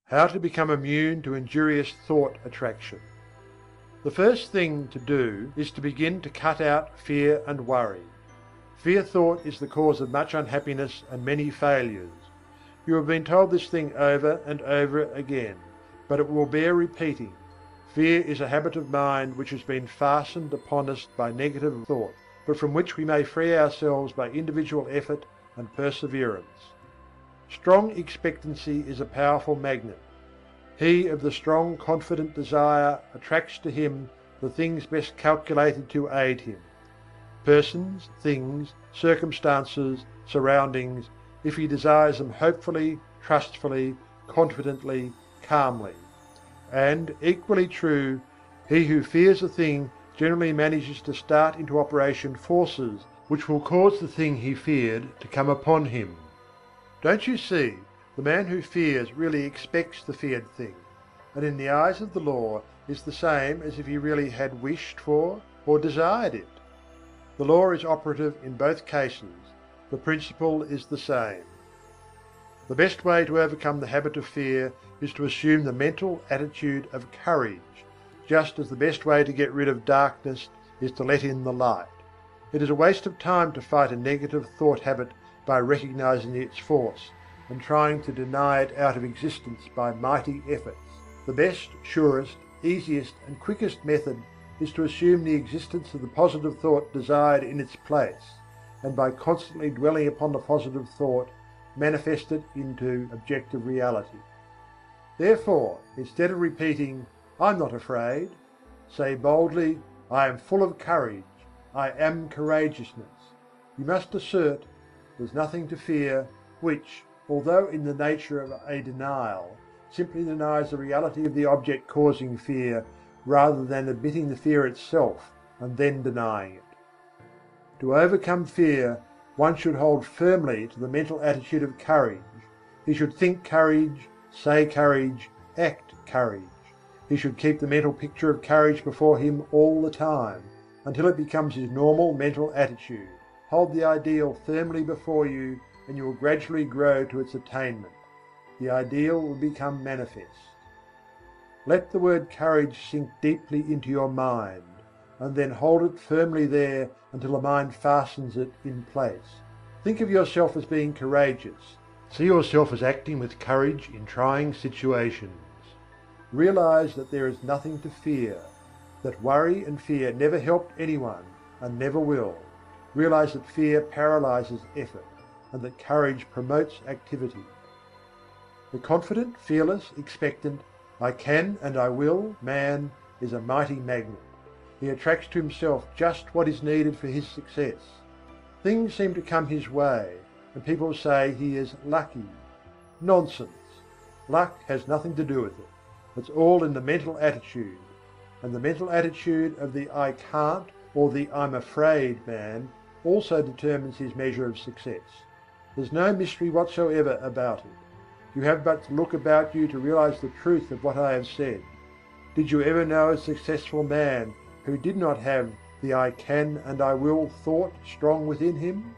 How to become immune to injurious thought attraction. The first thing to do is to begin to cut out fear and worry. Fear thought is the cause of much unhappiness and many failures. You have been told this thing over and over again, but it will bear repeating. Fear is a habit of mind which has been fastened upon us by negative thought, but from which we may free ourselves by individual effort and perseverance. Strong expectancy is a powerful magnet. He of the strong confident desire attracts to him the things best calculated to aid him. Persons, things, circumstances, surroundings, if he desires them hopefully, trustfully, confidently, calmly. And, equally true, he who fears a thing generally manages to start into operation forces which will cause the thing he feared to come upon him. Don't you see, the man who fears really expects the feared thing, and in the eyes of the law is the same as if he really had wished for or desired it. The law is operative in both cases, the principle is the same. The best way to overcome the habit of fear is to assume the mental attitude of courage, just as the best way to get rid of darkness is to let in the light. It is a waste of time to fight a negative thought habit by recognizing its force and trying to deny it out of existence by mighty efforts. The best, surest, easiest and quickest method is to assume the existence of the positive thought desired in its place, and by constantly dwelling upon the positive thought, manifest it into objective reality. Therefore, instead of repeating, "I'm not afraid," say boldly, "I am full of courage, I am courageousness." You must assert, "There's nothing to fear," which, although in the nature of a denial, simply denies the reality of the object causing fear, rather than admitting the fear itself and then denying it. To overcome fear, one should hold firmly to the mental attitude of courage. He should think courage, say courage, act courage. He should keep the mental picture of courage before him all the time, until it becomes his normal mental attitude. Hold the ideal firmly before you, and you will gradually grow to its attainment. The ideal will become manifest. Let the word courage sink deeply into your mind, and then hold it firmly there until the mind fastens it in place. Think of yourself as being courageous. See yourself as acting with courage in trying situations. Realize that there is nothing to fear, that worry and fear never helped anyone and never will. Realize that fear paralyzes effort, and that courage promotes activity. The confident, fearless, expectant, "I can and I will" man is a mighty magnet. He attracts to himself just what is needed for his success. Things seem to come his way, and people say he is lucky. Nonsense! Luck has nothing to do with it. It's all in the mental attitude, and the mental attitude of the "I can't" or the "I'm afraid" man also determines his measure of success. There's no mystery whatsoever about it. You have but to look about you to realize the truth of what I have said. Did you ever know a successful man who did not have the "I can and I will" thought strong within him?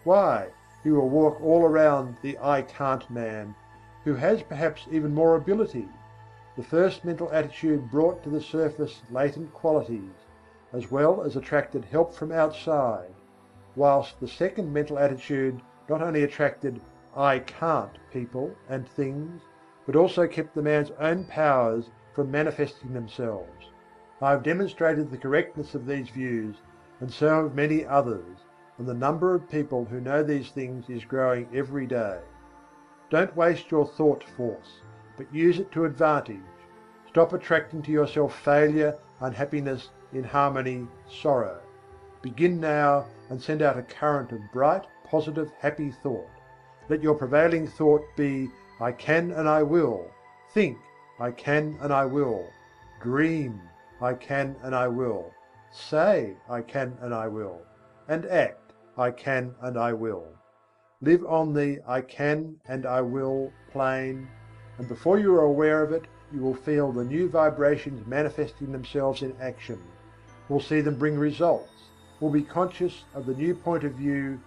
Why, he will walk all around the "I can't" man, who has perhaps even more ability. The first mental attitude brought to the surface latent qualities, as well as attracted help from outside, whilst the second mental attitude not only attracted "I can't" people and things, but also kept the man's own powers from manifesting themselves. I have demonstrated the correctness of these views, and so have many others, and the number of people who know these things is growing every day. Don't waste your thought force, but use it to advantage. Stop attracting to yourself failure, unhappiness, inharmony, sorrow. Begin now and send out a current of bright, positive, happy thought. Let your prevailing thought be, "I can and I will." Think, "I can and I will." Dream, "I can and I will." Say, "I can and I will." And act, "I can and I will." Live on the "I can and I will" plane, and before you are aware of it, you will feel the new vibrations manifesting themselves in action, will see them bring results, will be conscious of the new point of view,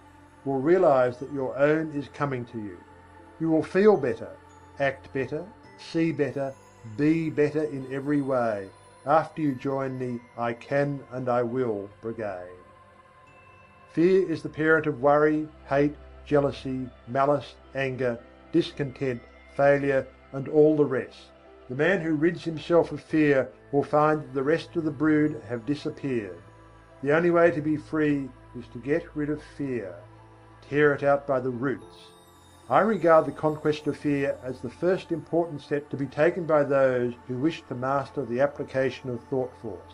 will realize that your own is coming to you. You will feel better, act better, see better, be better in every way, after you join the I can and I will brigade. Fear is the parent of worry, hate, jealousy, malice, anger, discontent, failure, and all the rest. The man who rids himself of fear will find that the rest of the brood have disappeared. The only way to be free is to get rid of fear. Tear it out by the roots. I regard the conquest of fear as the first important step to be taken by those who wish to master the application of thought force.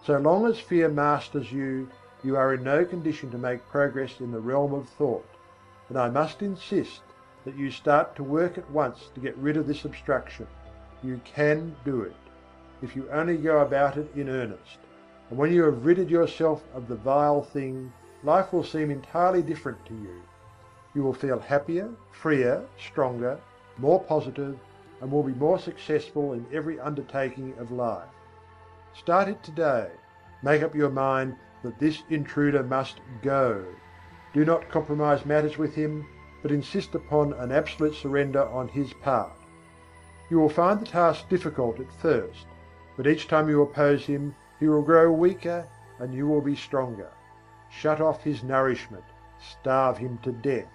So long as fear masters you, you are in no condition to make progress in the realm of thought, and I must insist that you start to work at once to get rid of this obstruction. You can do it, if you only go about it in earnest, and when you have ridded yourself of the vile thing, life will seem entirely different to you. You will feel happier, freer, stronger, more positive, and will be more successful in every undertaking of life. Start it today. Make up your mind that this intruder must go. Do not compromise matters with him, but insist upon an absolute surrender on his part. You will find the task difficult at first, but each time you oppose him, he will grow weaker and you will be stronger. Shut off his nourishment, starve him to death.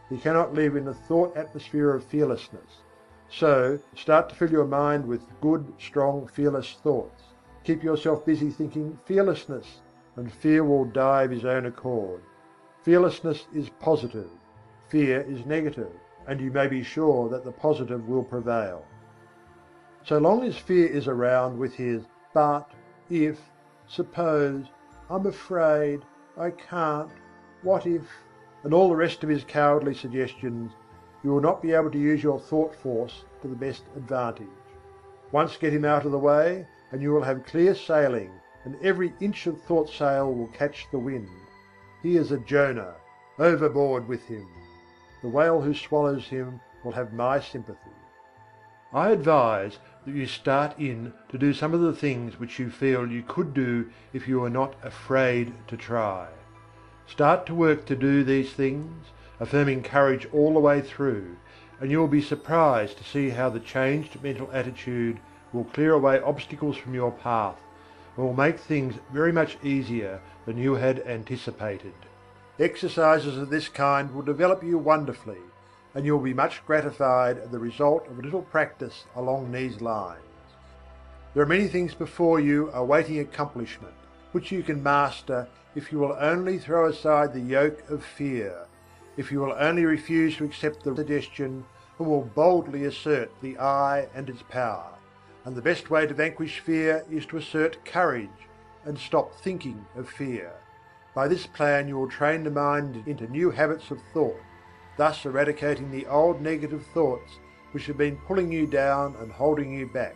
He cannot live in the thought atmosphere of fearlessness. So, start to fill your mind with good, strong, fearless thoughts. Keep yourself busy thinking fearlessness, and fear will die of his own accord. Fearlessness is positive, fear is negative, and you may be sure that the positive will prevail. So long as fear is around with his but, if, suppose, I'm afraid, I can't, what if, and all the rest of his cowardly suggestions, you will not be able to use your thought force to the best advantage. Once get him out of the way, and you will have clear sailing, and every inch of thought sail will catch the wind. He is a Jonah, overboard with him. The whale who swallows him will have my sympathy. I advise that you start in to do some of the things which you feel you could do if you were not afraid to try. Start to work to do these things, affirming courage all the way through, and you will be surprised to see how the changed mental attitude will clear away obstacles from your path and will make things very much easier than you had anticipated. Exercises of this kind will develop you wonderfully, and you will be much gratified at the result of a little practice along these lines. There are many things before you awaiting accomplishment, which you can master if you will only throw aside the yoke of fear, if you will only refuse to accept the suggestion and will boldly assert the I and its power. And the best way to vanquish fear is to assert courage and stop thinking of fear. By this plan you will train the mind into new habits of thought, thus eradicating the old negative thoughts which have been pulling you down and holding you back.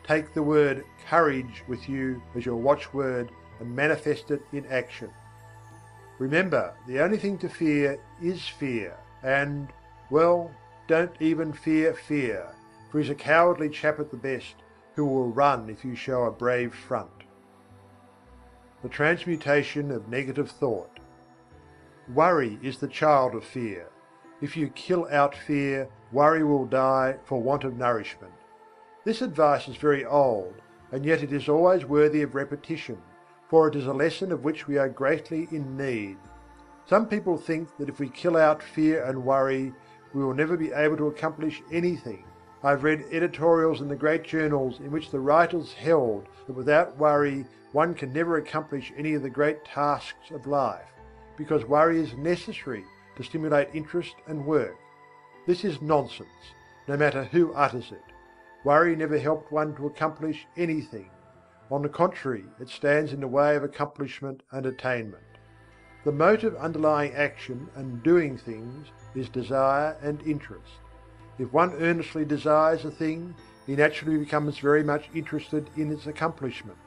Take the word courage with you as your watchword and manifest it in action. Remember, the only thing to fear is fear, and, well, don't even fear fear, for he's a cowardly chap at the best, who will run if you show a brave front. The transmutation of negative thought. Worry is the child of fear. If you kill out fear, worry will die for want of nourishment. This advice is very old, and yet it is always worthy of repetition, for it is a lesson of which we are greatly in need. Some people think that if we kill out fear and worry, we will never be able to accomplish anything. I have read editorials in the great journals in which the writers held that without worry one can never accomplish any of the great tasks of life, because worry is necessary to stimulate interest and work. This is nonsense, no matter who utters it. Worry never helped one to accomplish anything. On the contrary, it stands in the way of accomplishment and attainment. The motive underlying action and doing things is desire and interest. If one earnestly desires a thing, he naturally becomes very much interested in its accomplishment,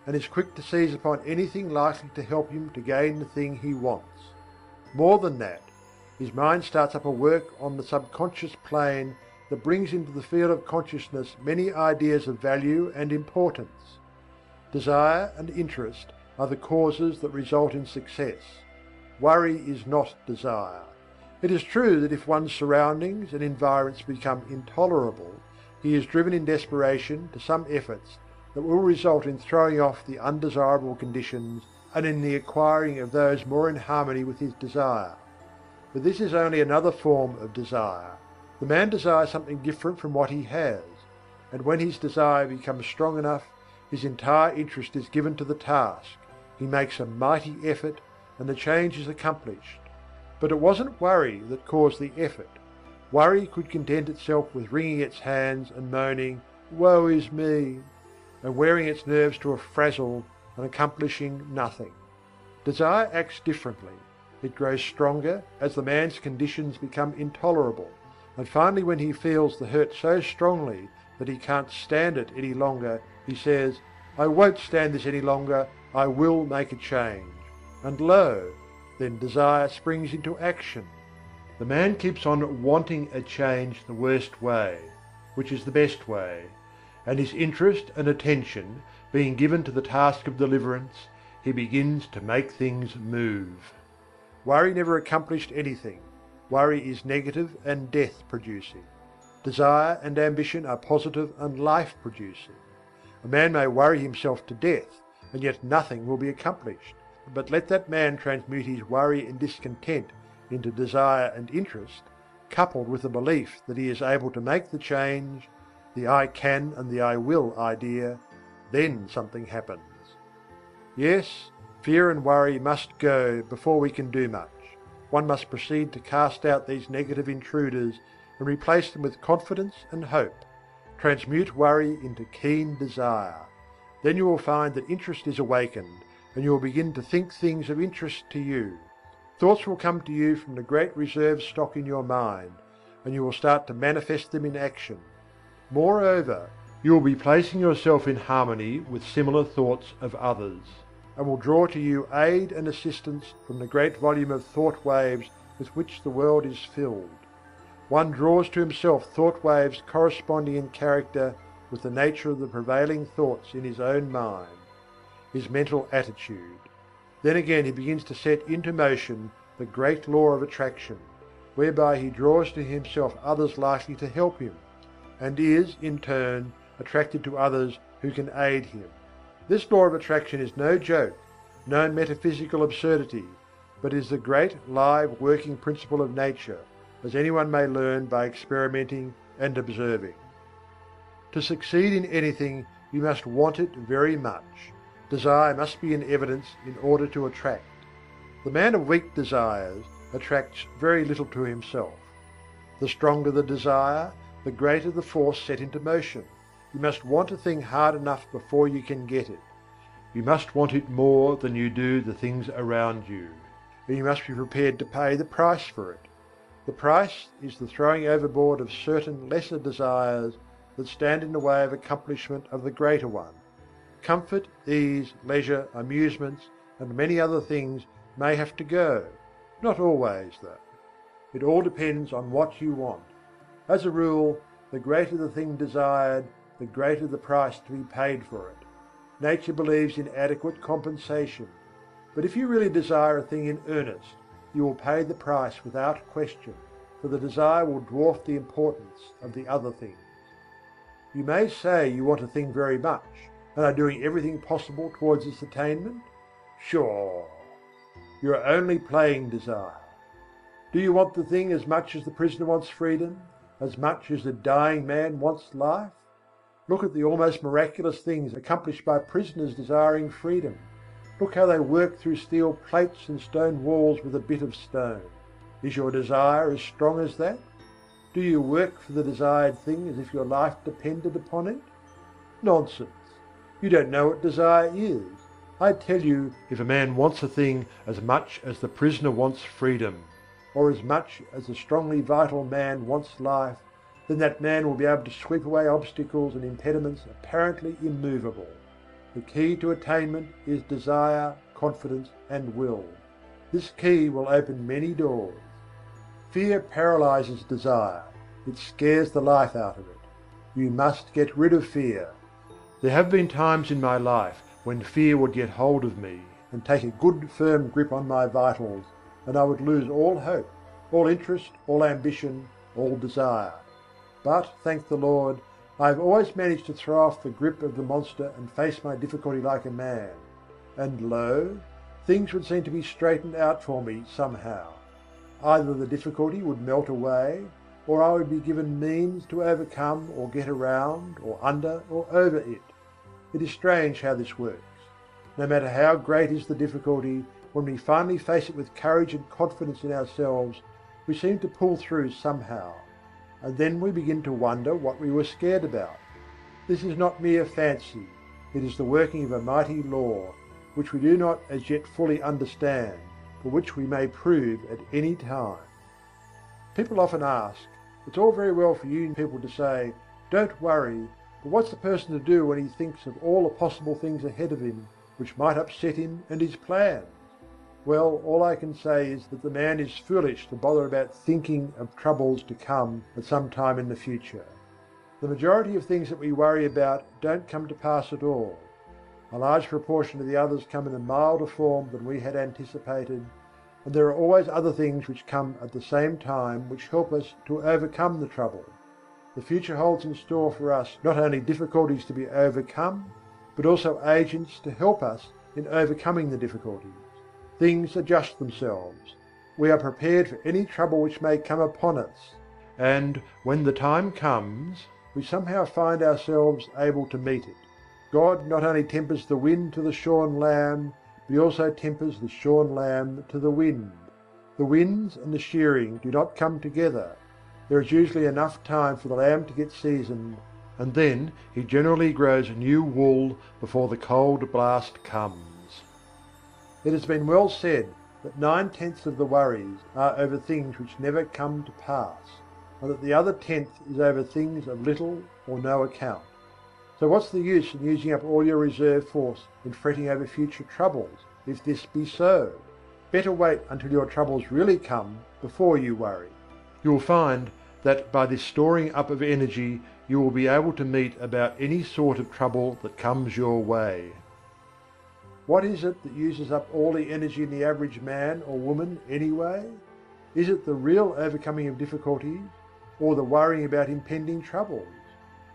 and is quick to seize upon anything likely to help him to gain the thing he wants. More than that, his mind starts up a work on the subconscious plane that brings into the field of consciousness many ideas of value and importance. Desire and interest are the causes that result in success. Worry is not desire. It is true that if one's surroundings and environments become intolerable, He is driven in desperation to some efforts that will result in throwing off the undesirable conditions and in the acquiring of those more in harmony with his desire. But this is only another form of desire. The man desires something different from what he has, and when his desire becomes strong enough, his entire interest is given to the task, he makes a mighty effort, and the change is accomplished. But it wasn't worry that caused the effort. Worry could content itself with wringing its hands and moaning, "Woe is me," and wearing its nerves to a frazzle and accomplishing nothing. Desire acts differently. It grows stronger as the man's conditions become intolerable, and finally when he feels the hurt so strongly that he can't stand it any longer, he says, "I won't stand this any longer, I will make a change." And lo, then desire springs into action. The man keeps on wanting a change the worst way, which is the best way, and his interest and attention being given to the task of deliverance, he begins to make things move. Worry never accomplished anything. Worry is negative and death-producing. Desire and ambition are positive and life-producing. A man may worry himself to death, and yet nothing will be accomplished. But let that man transmute his worry and discontent into desire and interest, coupled with the belief that he is able to make the change, the "I can" and the "I will" idea, then something happens. Yes, fear and worry must go before we can do much. One must proceed to cast out these negative intruders and replace them with confidence and hope. Transmute worry into keen desire. Then you will find that interest is awakened, and you will begin to think things of interest to you. Thoughts will come to you from the great reserve stock in your mind, and you will start to manifest them in action. Moreover, you will be placing yourself in harmony with similar thoughts of others, and will draw to you aid and assistance from the great volume of thought waves with which the world is filled. One draws to himself thought waves corresponding in character with the nature of the prevailing thoughts in his own mind, his mental attitude. Then again he begins to set into motion the great law of attraction, whereby he draws to himself others likely to help him, and is, in turn, attracted to others who can aid him. This law of attraction is no joke, no metaphysical absurdity, but is the great live working principle of nature, as anyone may learn by experimenting and observing. To succeed in anything, you must want it very much. Desire must be in evidence in order to attract. The man of weak desires attracts very little to himself. The stronger the desire, the greater the force set into motion. You must want a thing hard enough before you can get it. You must want it more than you do the things around you, and you must be prepared to pay the price for it. The price is the throwing overboard of certain lesser desires that stand in the way of accomplishment of the greater one. Comfort, ease, leisure, amusements, and many other things may have to go. Not always, though. It all depends on what you want. As a rule, the greater the thing desired, the greater the price to be paid for it. Nature believes in adequate compensation. But if you really desire a thing in earnest, you will pay the price without question, for the desire will dwarf the importance of the other things. You may say you want a thing very much, and are doing everything possible towards its attainment. Sure, you are only playing desire. Do you want the thing as much as the prisoner wants freedom, as much as the dying man wants life? Look at the almost miraculous things accomplished by prisoners desiring freedom. Look how they work through steel plates and stone walls with a bit of stone. Is your desire as strong as that? Do you work for the desired thing as if your life depended upon it? Nonsense. You don't know what desire is. I tell you, if a man wants a thing as much as the prisoner wants freedom, or as much as the strongly vital man wants life, then that man will be able to sweep away obstacles and impediments apparently immovable. The key to attainment is desire, confidence, and will. This key will open many doors. Fear paralyzes desire. It scares the life out of it. You must get rid of fear. There have been times in my life when fear would get hold of me and take a good firm grip on my vitals, and I would lose all hope, all interest, all ambition, all desire. But, thank the Lord, I have always managed to throw off the grip of the monster and face my difficulty like a man. And lo, things would seem to be straightened out for me somehow. Either the difficulty would melt away, or I would be given means to overcome or get around or under or over it. It is strange how this works. No matter how great is the difficulty, when we finally face it with courage and confidence in ourselves, we seem to pull through somehow. And then we begin to wonder what we were scared about. This is not mere fancy, it is the working of a mighty law, which we do not as yet fully understand, but which we may prove at any time. People often ask, it's all very well for you people to say, don't worry, but what's the person to do when he thinks of all the possible things ahead of him which might upset him and his plans? Well, all I can say is that the man is foolish to bother about thinking of troubles to come at some time in the future. The majority of things that we worry about don't come to pass at all. A large proportion of the others come in a milder form than we had anticipated, and there are always other things which come at the same time which help us to overcome the trouble. The future holds in store for us not only difficulties to be overcome, but also agents to help us in overcoming the difficulties. Things adjust themselves. We are prepared for any trouble which may come upon us, and when the time comes, we somehow find ourselves able to meet it. God not only tempers the wind to the shorn lamb, but he also tempers the shorn lamb to the wind. The winds and the shearing do not come together. There is usually enough time for the lamb to get seasoned, and then he generally grows new wool before the cold blast comes. It has been well said that 9/10 of the worries are over things which never come to pass, and that the other 10th is over things of little or no account. So what's the use in using up all your reserve force in fretting over future troubles, if this be so? Better wait until your troubles really come before you worry. You will find that by this storing up of energy you will be able to meet about any sort of trouble that comes your way. What is it that uses up all the energy in the average man or woman anyway? Is it the real overcoming of difficulties, or the worrying about impending troubles?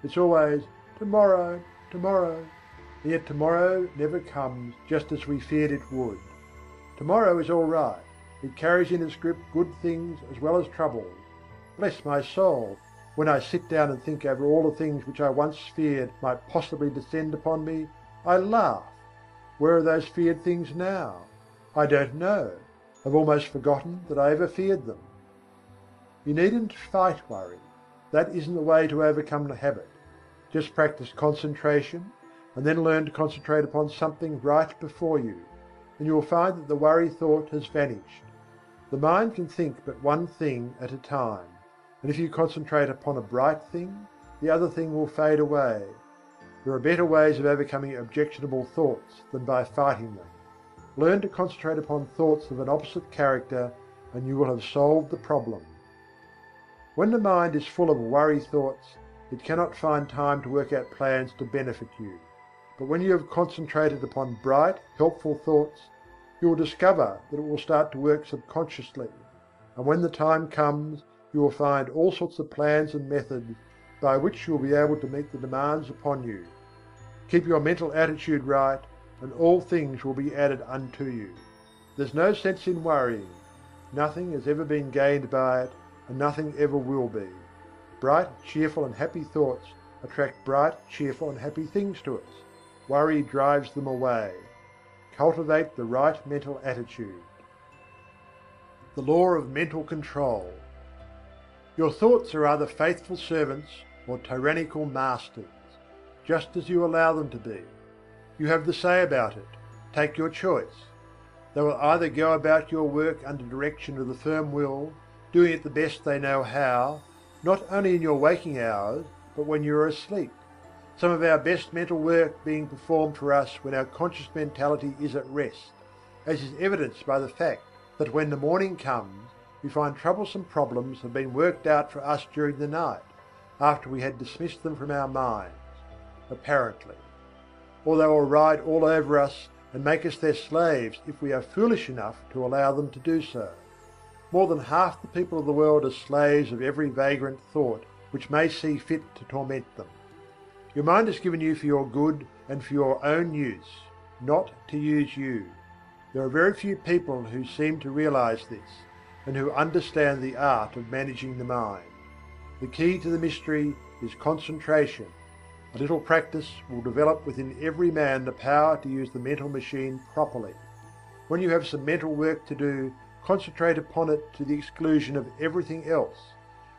It's always tomorrow, tomorrow, and yet tomorrow never comes just as we feared it would. Tomorrow is all right. It carries in its grip good things as well as troubles. Bless my soul, when I sit down and think over all the things which I once feared might possibly descend upon me, I laugh. Where are those feared things now? I don't know. I've almost forgotten that I ever feared them. You needn't fight worry. That isn't the way to overcome the habit. Just practice concentration, and then learn to concentrate upon something right before you, and you will find that the worry thought has vanished. The mind can think but one thing at a time, and if you concentrate upon a bright thing, the other thing will fade away. There are better ways of overcoming objectionable thoughts than by fighting them. Learn to concentrate upon thoughts of an opposite character, and you will have solved the problem. When the mind is full of worry thoughts, it cannot find time to work out plans to benefit you. But when you have concentrated upon bright, helpful thoughts, you will discover that it will start to work subconsciously, and when the time comes, you will find all sorts of plans and methods by which you will be able to meet the demands upon you. Keep your mental attitude right, and all things will be added unto you. There's no sense in worrying. Nothing has ever been gained by it, and nothing ever will be. Bright, cheerful and happy thoughts attract bright, cheerful and happy things to us. Worry drives them away. Cultivate the right mental attitude. The law of mental control. Your thoughts are either faithful servants or tyrannical masters, just as you allow them to be. You have the say about it. Take your choice. They will either go about your work under direction of the firm will, doing it the best they know how, not only in your waking hours, but when you are asleep. Some of our best mental work being performed for us when our conscious mentality is at rest, as is evidenced by the fact that when the morning comes, we find troublesome problems have been worked out for us during the night, after we had dismissed them from our minds, apparently. Or they will ride all over us and make us their slaves if we are foolish enough to allow them to do so. More than half the people of the world are slaves of every vagrant thought which may see fit to torment them. Your mind is given you for your good and for your own use, not to use you. There are very few people who seem to realize this, and who understand the art of managing the mind. The key to the mystery is concentration. A little practice will develop within every man the power to use the mental machine properly. When you have some mental work to do, concentrate upon it to the exclusion of everything else,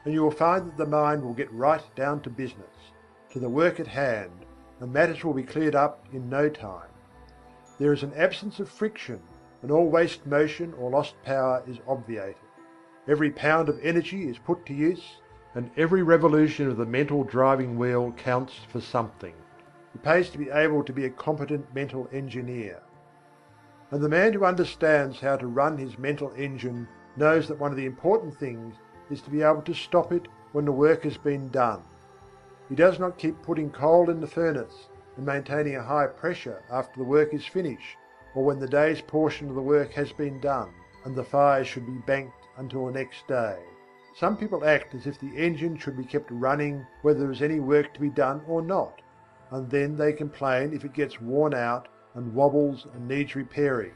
and you will find that the mind will get right down to business, to the work at hand, and matters will be cleared up in no time. There is an absence of friction, and all waste motion or lost power is obviated. Every pound of energy is put to use, and every revolution of the mental driving wheel counts for something. It pays to be able to be a competent mental engineer. And the man who understands how to run his mental engine knows that one of the important things is to be able to stop it when the work has been done. He does not keep putting coal in the furnace and maintaining a high pressure after the work is finished, or when the day's portion of the work has been done, and the fire should be banked until the next day. Some people act as if the engine should be kept running whether there is any work to be done or not, and then they complain if it gets worn out and wobbles and needs repairing.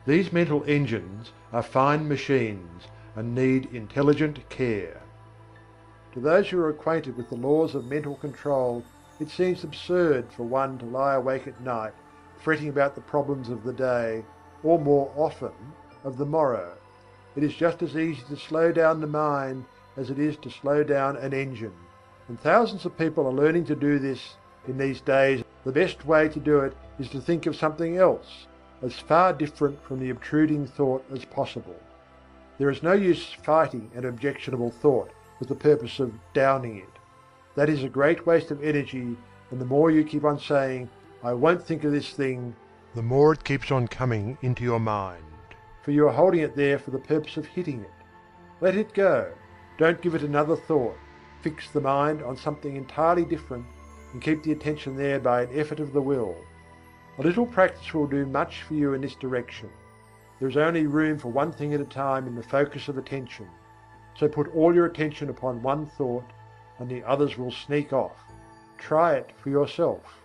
These mental engines are fine machines and need intelligent care. To those who are acquainted with the laws of mental control, it seems absurd for one to lie awake at night fretting about the problems of the day, or more often, of the morrow. It is just as easy to slow down the mind as it is to slow down an engine, and thousands of people are learning to do this in these days. The best way to do it is to think of something else, as far different from the obtruding thought as possible. There is no use fighting an objectionable thought with the purpose of downing it. That is a great waste of energy, and the more you keep on saying, "I won't think of this thing," the more it keeps on coming into your mind. For you are holding it there for the purpose of hitting it. Let it go. Don't give it another thought. Fix the mind on something entirely different and keep the attention there by an effort of the will. A little practice will do much for you in this direction. There is only room for one thing at a time in the focus of attention. So put all your attention upon one thought and the others will sneak off. Try it for yourself.